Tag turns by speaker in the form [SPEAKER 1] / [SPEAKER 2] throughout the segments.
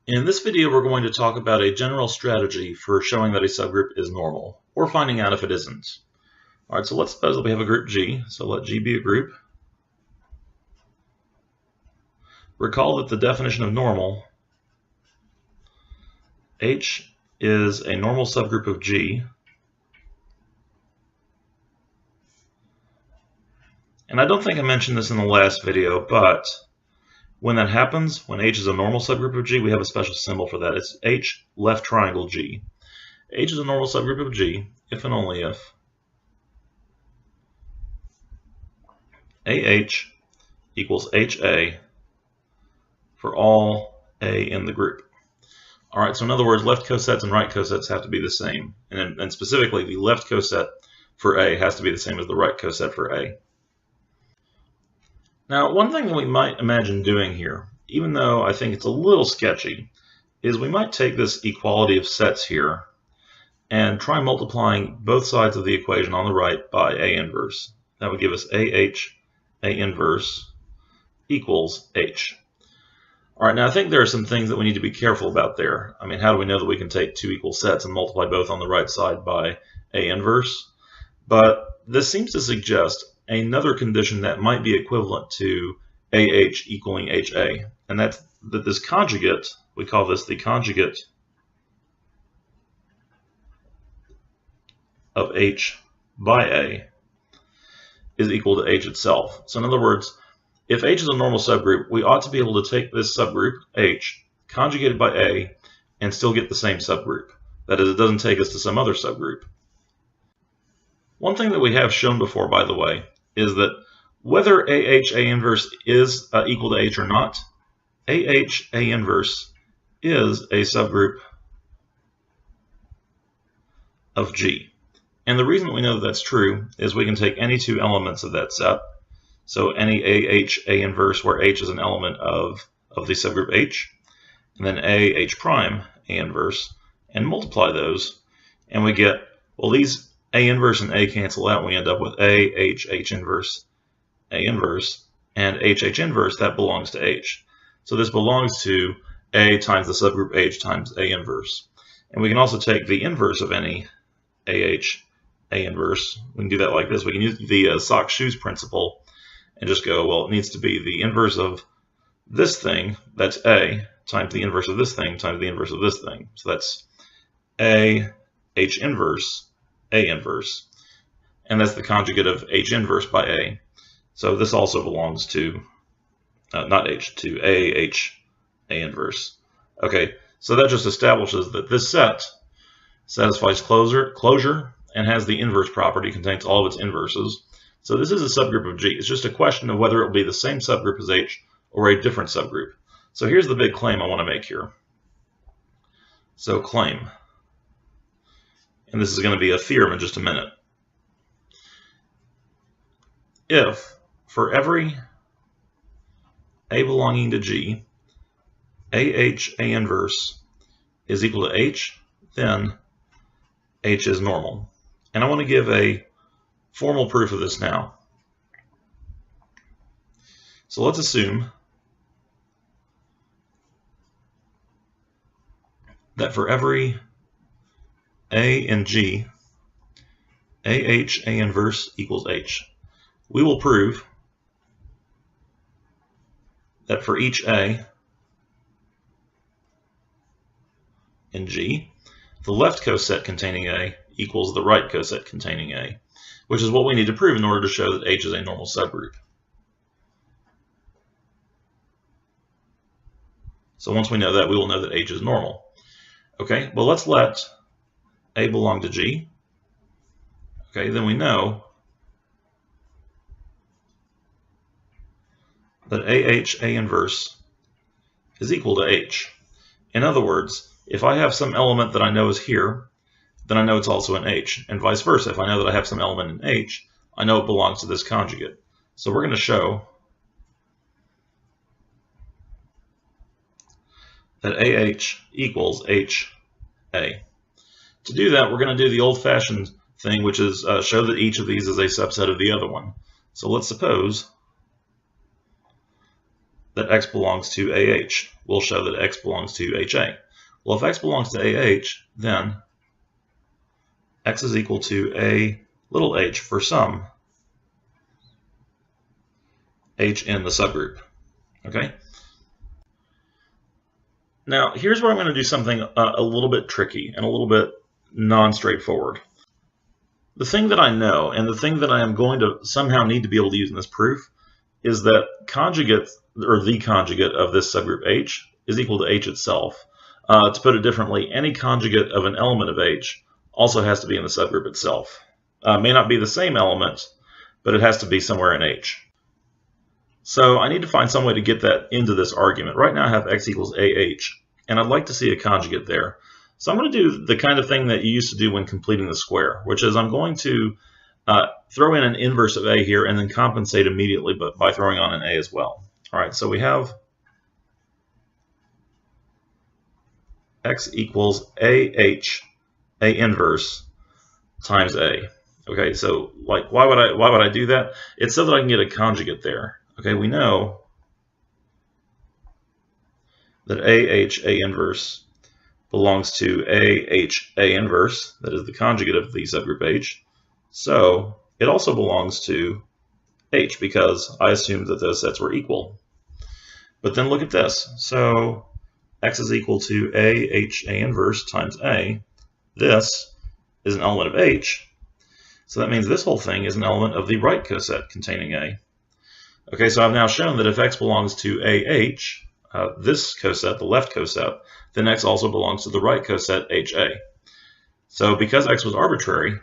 [SPEAKER 1] In this video, we're going to talk about a general strategy for showing that a subgroup is normal, or finding out if it isn't. All right, so let's suppose that we have a group G, so let G be a group. Recall that the definition of normal, H is a normal subgroup of G, and I don't think I mentioned this in the last video, but when that happens, when H is a normal subgroup of G, we have a special symbol for that. It's H left triangle G. H is a normal subgroup of G if and only if AH equals HA for all A in the group. All right, so in other words, left cosets and right cosets have to be the same. And specifically, the left coset for A has to be the same as the right coset for A. Now, one thing that we might imagine doing here, even though I think it's a little sketchy, is we might take this equality of sets here and try multiplying both sides of the equation on the right by A inverse. That would give us AH, A inverse equals H. All right, now I think there are some things that we need to be careful about there. I mean, how do we know that we can take two equal sets and multiply both on the right side by A inverse? But this seems to suggest another condition that might be equivalent to AH equaling HA, and that's that this conjugate, we call this the conjugate of H by A, is equal to H itself. So in other words, if H is a normal subgroup, we ought to be able to take this subgroup, H, conjugated by A, and still get the same subgroup. That is, it doesn't take us to some other subgroup. One thing that we have shown before, by the way, is that whether AH A inverse is equal to H or not, AH A inverse is a subgroup of G. And the reason that we know that that's true is we can take any two elements of that set, so any AH A inverse where H is an element of the subgroup H, and then AH prime A inverse, and multiply those, and we get, well, these A inverse and A cancel out, and we end up with H inverse, A inverse, and H inverse, that belongs to H. So this belongs to A times the subgroup H times A inverse. And we can also take the inverse of any AH A inverse. We can do that like this. We can use the sock shoes principle and just go, well, it needs to be the inverse of this thing, that's A, times the inverse of this thing, times the inverse of this thing. So that's A, H inverse, A inverse, and that's the conjugate of H inverse by A. So this also belongs to, not H, to AH A inverse. Okay, so that just establishes that this set satisfies closure and has the inverse property, contains all of its inverses. So this is a subgroup of G. It's just a question of whether it will be the same subgroup as H or a different subgroup. So here's the big claim I want to make here. So claim. And this is going to be a theorem in just a minute. If for every A belonging to G, AH A inverse is equal to H, then H is normal. And I want to give a formal proof of this now. So let's assume that for every A in G, AH A inverse equals H. We will prove that for each A in G, the left coset containing A equals the right coset containing A, which is what we need to prove in order to show that H is a normal subgroup. So once we know that, we will know that H is normal. Okay, well, let's let A belong to G. Okay, then we know that AH A inverse is equal to H. In other words, if I have some element that I know is here, then I know it's also in H, and vice versa. If I know that I have some element in H, I know it belongs to this conjugate. So we're going to show that AH equals HA. To do that, we're going to do the old-fashioned thing, which is show that each of these is a subset of the other one. So let's suppose that x belongs to AH. We'll show that x belongs to HA. Well, if x belongs to AH, then x is equal to a little h for some h in the subgroup. Okay? Now, here's where I'm going to do something a little bit tricky and a little bit non-straightforward. The thing that I know, and the thing that I am going to somehow need to be able to use in this proof, is that conjugate, or the conjugate of this subgroup H is equal to H itself. To put it differently, any conjugate of an element of H also has to be in the subgroup itself. May not be the same element, but it has to be somewhere in H. So I need to find some way to get that into this argument. Right now I have x equals AH, and I'd like to see a conjugate there. So I'm going to do the kind of thing that you used to do when completing the square, which is I'm going to throw in an inverse of A here and then compensate immediately by throwing on an A as well. All right, so we have x equals AH, A inverse, times A. Okay, so like why would I do that? It's so that I can get a conjugate there. Okay, we know that AH, A inverse belongs to AH, A inverse, that is the conjugate of the subgroup H. So it also belongs to H because I assumed that those sets were equal. But then look at this. So x is equal to AH, A inverse times A. This is an element of H. So that means this whole thing is an element of the right coset containing A. Okay, so I've now shown that if x belongs to AH, this coset, the left coset, then x also belongs to the right coset, HA. So because x was arbitrary,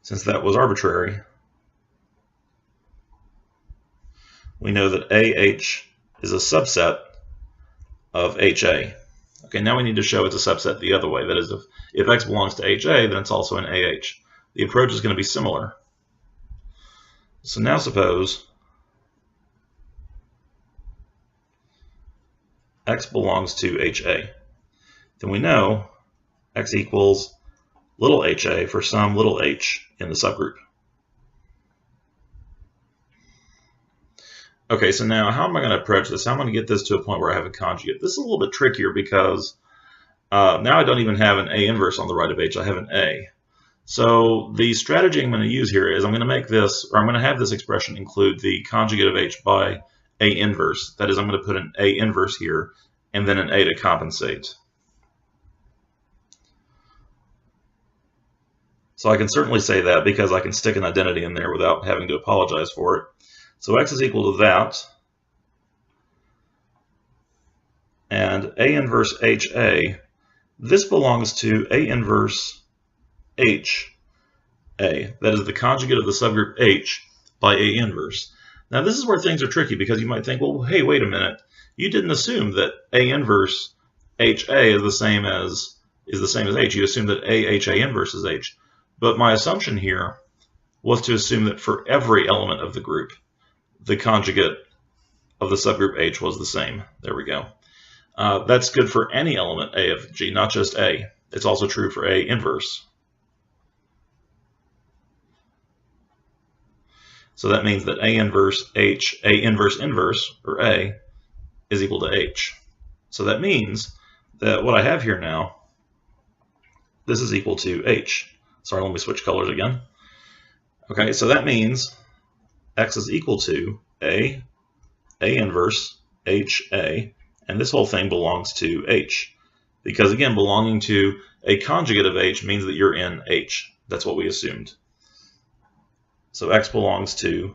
[SPEAKER 1] since that was arbitrary, we know that AH is a subset of HA. Okay, now we need to show it's a subset the other way. That is, if x belongs to HA, then it's also in AH. The approach is going to be similar. So now suppose x belongs to HA. Then we know x equals little HA for some little h in the subgroup. Okay, so now how am I going to approach this? How am I going to get this to a point where I have a conjugate? This is a little bit trickier because now I don't even have an A inverse on the right of H, I have an A. So the strategy I'm going to use here is I'm going to make this, or I'm going to have this expression include the conjugate of H by A inverse. That is, I'm going to put an A inverse here and then an A to compensate. So I can certainly say that because I can stick an identity in there without having to apologize for it. So x is equal to that, and A inverse HA, this belongs to A inverse HA, that is the conjugate of the subgroup H by A inverse. Now this is where things are tricky because you might think, well, hey, wait a minute, you didn't assume that A inverse HA is the same as H. You assumed that AHA inverse is H. But my assumption here was to assume that for every element of the group, the conjugate of the subgroup H was the same. There we go. That's good for any element A of G, not just A. It's also true for A inverse. So that means that A inverse H, A inverse inverse, or A, is equal to H. So that means that what I have here now, this is equal to H. Sorry, let me switch colors again. Okay, so that means x is equal to A inverse HA, and this whole thing belongs to H. Because again, belonging to a conjugate of H means that you're in H. That's what we assumed. So x belongs to,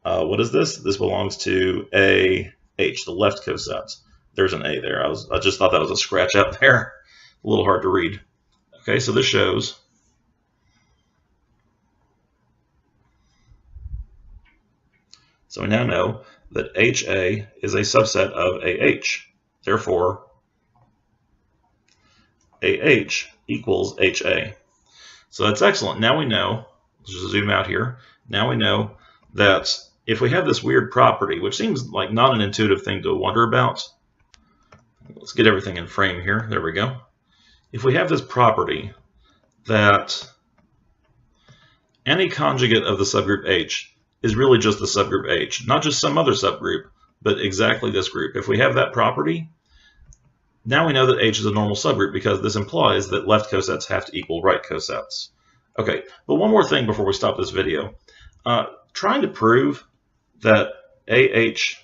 [SPEAKER 1] what is this? This belongs to AH, the left coset. There's an A there. I just thought that was a scratch out there. A little hard to read. Okay, so this shows so we now know that HA is a subset of AH. Therefore, AH equals HA. So that's excellent. Now we know, let's just zoom out here. Now we know that if we have this weird property, which seems like not an intuitive thing to wonder about. Let's get everything in frame here. There we go. If we have this property that any conjugate of the subgroup H is really just the subgroup H, not just some other subgroup, but exactly this group. If we have that property, now we know that H is a normal subgroup because this implies that left cosets have to equal right cosets. Okay, but one more thing before we stop this video. Trying to prove that AH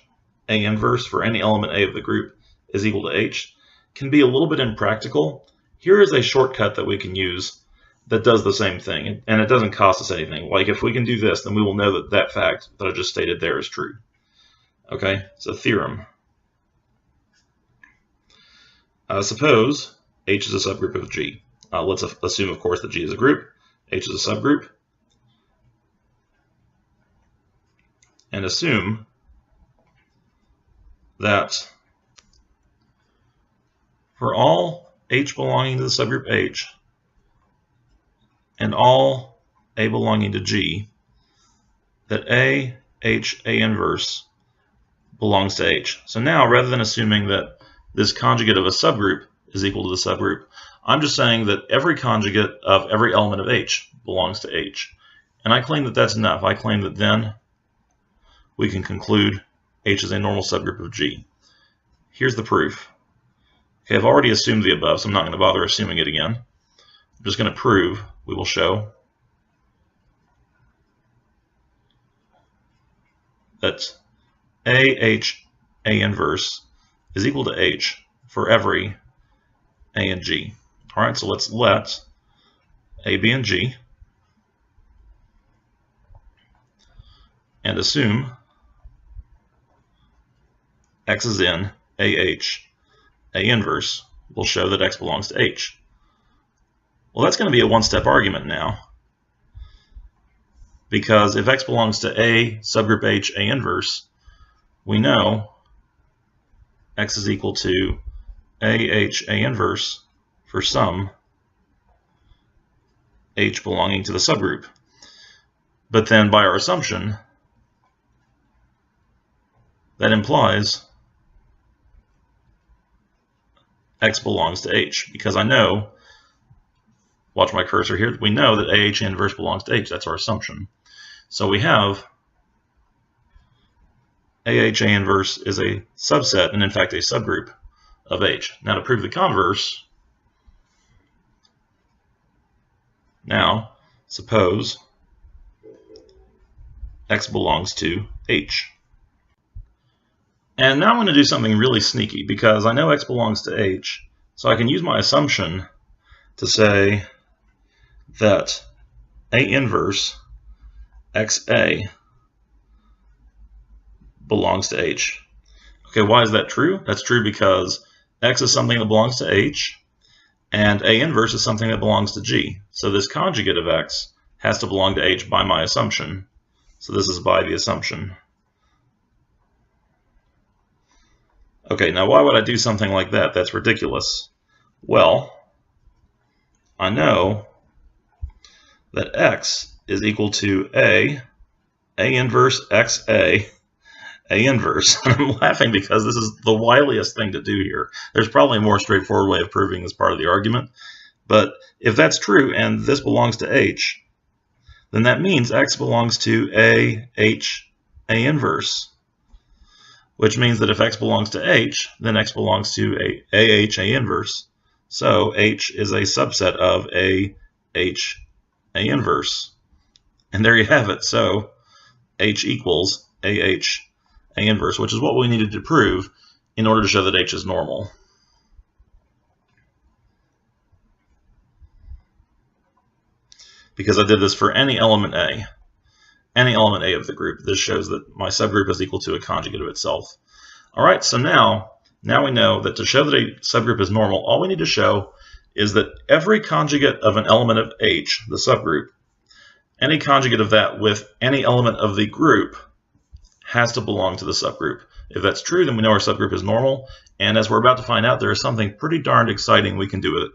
[SPEAKER 1] A inverse for any element A of the group is equal to H can be a little bit impractical. Here is a shortcut that we can use that does the same thing, and it doesn't cost us anything. Like if we can do this, then we will know that that fact that I just stated there is true. Okay, so theorem. Suppose H is a subgroup of G. Let's assume, of course, that G is a group, H is a subgroup, and assume that for all H belonging to the subgroup H and all A belonging to G, that A, H, A inverse belongs to H. So now, rather than assuming that this conjugate of a subgroup is equal to the subgroup, I'm just saying that every conjugate of every element of H belongs to H. And I claim that that's enough. I claim that then we can conclude H is a normal subgroup of G. Here's the proof. Okay, I've already assumed the above, so I'm not going to bother assuming it again. I'm just going to prove, we will show, that AH A inverse is equal to H for every A and G. All right, so let's let A, B, and G and assume X is in AH A inverse will show that X belongs to H. Well, that's going to be a one-step argument now, because if X belongs to A subgroup H A inverse, we know X is equal to AH A inverse for some H belonging to the subgroup. But then by our assumption, that implies X belongs to H, because I know, watch my cursor here, we know that AH inverse belongs to H. That's our assumption. So we have AH A inverse is a subset, and in fact a subgroup of H. Now to prove the converse, now suppose X belongs to H. And now I'm going to do something really sneaky, because I know X belongs to H, so I can use my assumption to say that A inverse XA belongs to H. Okay, why is that true? That's true because X is something that belongs to H, and A inverse is something that belongs to G. So this conjugate of X has to belong to H by my assumption. So this is by the assumption. Okay, now why would I do something like that? That's ridiculous. Well, I know that X is equal to A inverse XA, A inverse. I'm laughing because this is the wiliest thing to do here. There's probably a more straightforward way of proving this part of the argument. But if that's true and this belongs to H, then that means X belongs to AH A inverse, which means that if X belongs to H, then X belongs to AH A inverse. So H is a subset of AH A inverse. And there you have it. So H equals AH A inverse, which is what we needed to prove in order to show that H is normal. Because I did this for any element A. Any element A of the group. This shows that my subgroup is equal to a conjugate of itself. All right, so now we know that to show that a subgroup is normal, all we need to show is that every conjugate of an element of H, the subgroup, any conjugate of that with any element of the group has to belong to the subgroup. If that's true, then we know our subgroup is normal, and as we're about to find out, there is something pretty darned exciting we can do with it.